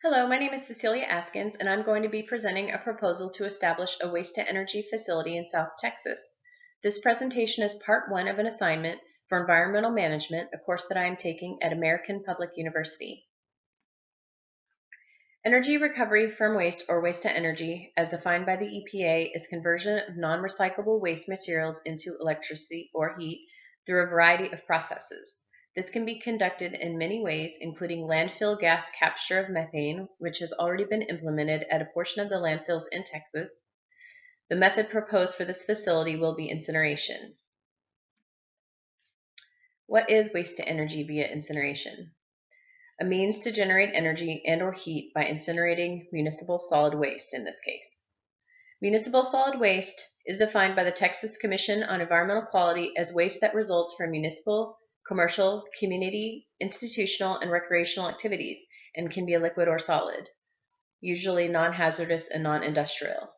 Hello, my name is Cecilia Askins, and I'm going to be presenting a proposal to establish a waste-to-energy facility in South Texas. This presentation is part one of an assignment for environmental management, a course that I am taking at American Public University. Energy recovery from waste, or waste-to-energy, as defined by the EPA, is conversion of non-recyclable waste materials into electricity or heat through a variety of processes. This can be conducted in many ways, including landfill gas capture of methane, which has already been implemented at a portion of the landfills in Texas. The method proposed for this facility will be incineration. What is waste-to-energy via incineration? A means to generate energy and/or heat by incinerating municipal solid waste in this case. Municipal solid waste is defined by the Texas Commission on Environmental Quality as waste that results from municipal, commercial, community, institutional, and recreational activities and can be a liquid or solid, usually non-hazardous and non-industrial.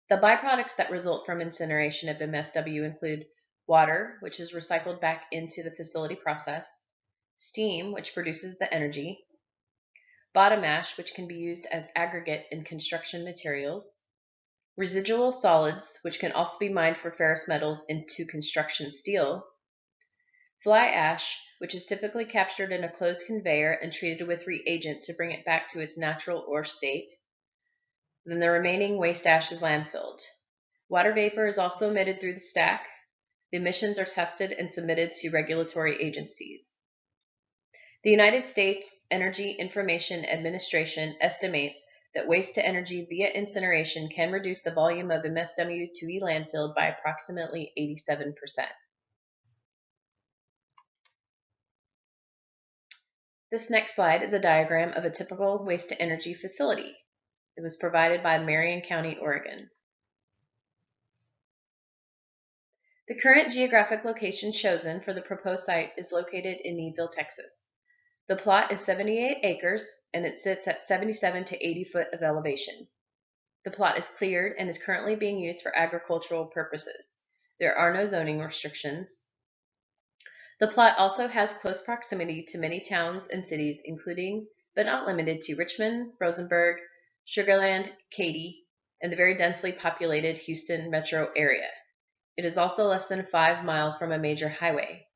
The byproducts that result from incineration of MSW include water, which is recycled back into the facility process, steam, which produces the energy, bottom ash, which can be used as aggregate in construction materials, residual solids, which can also be mined for ferrous metals into construction steel, fly ash, which is typically captured in a closed conveyor and treated with reagent to bring it back to its natural ore state. Then the remaining waste ash is landfilled. Water vapor is also emitted through the stack. The emissions are tested and submitted to regulatory agencies. The United States Energy Information Administration estimates that waste-to-energy via incineration can reduce the volume of MSW to be landfilled by approximately 87%. This next slide is a diagram of a typical waste-to-energy facility. It was provided by Marion County, Oregon. The current geographic location chosen for the proposed site is located in Needville, Texas. The plot is 78 acres and it sits at 77 to 80 foot of elevation. The plot is cleared and is currently being used for agricultural purposes. There are no zoning restrictions. The plot also has close proximity to many towns and cities, including, but not limited to, Richmond, Rosenberg, Sugar Land, Katy, and the very densely populated Houston metro area. It is also less than 5 miles from a major highway.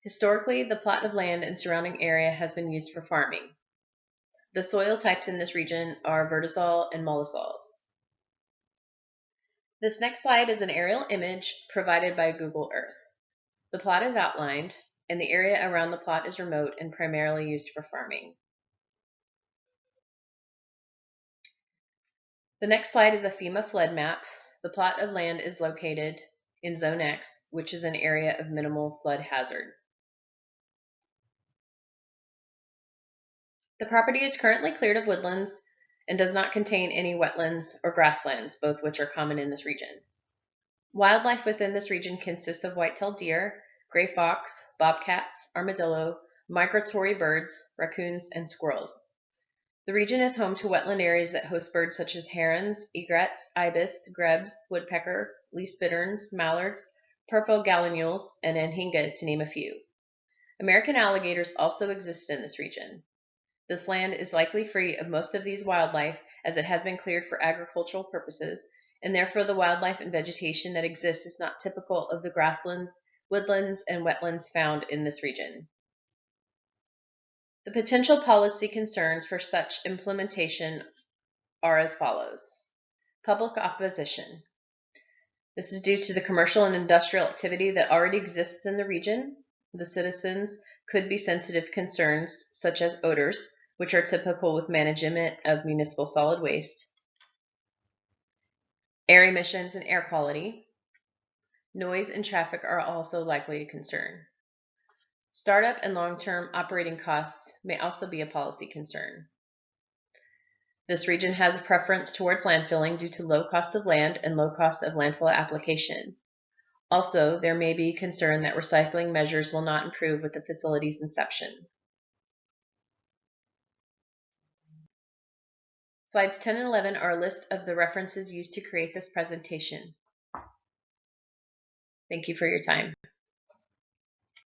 Historically, the plot of land and surrounding area has been used for farming. The soil types in this region are vertisol and mollisols. This next slide is an aerial image provided by Google Earth. The plot is outlined, and the area around the plot is remote and primarily used for farming. The next slide is a FEMA flood map. The plot of land is located in Zone X, which is an area of minimal flood hazard. The property is currently cleared of woodlands and does not contain any wetlands or grasslands, both which are common in this region. Wildlife within this region consists of white-tailed deer, gray fox, bobcats, armadillo, migratory birds, raccoons, and squirrels. The region is home to wetland areas that host birds such as herons, egrets, ibis, grebes, woodpecker, least bitterns, mallards, purple gallinules, and anhinga, to name a few. American alligators also exist in this region. This land is likely free of most of these wildlife as it has been cleared for agricultural purposes, and therefore the wildlife and vegetation that exists is not typical of the grasslands, woodlands, and wetlands found in this region. The potential policy concerns for such implementation are as follows. Public opposition. This is due to the commercial and industrial activity that already exists in the region. The citizens could be sensitive concerns such as odors, which are typical with management of municipal solid waste, air emissions and air quality. Noise and traffic are also likely a concern. Startup and long-term operating costs may also be a policy concern. This region has a preference towards landfilling due to low cost of land and low cost of landfill application. Also, there may be concern that recycling measures will not improve with the facility's inception. Slides 10 and 11 are a list of the references used to create this presentation. Thank you for your time.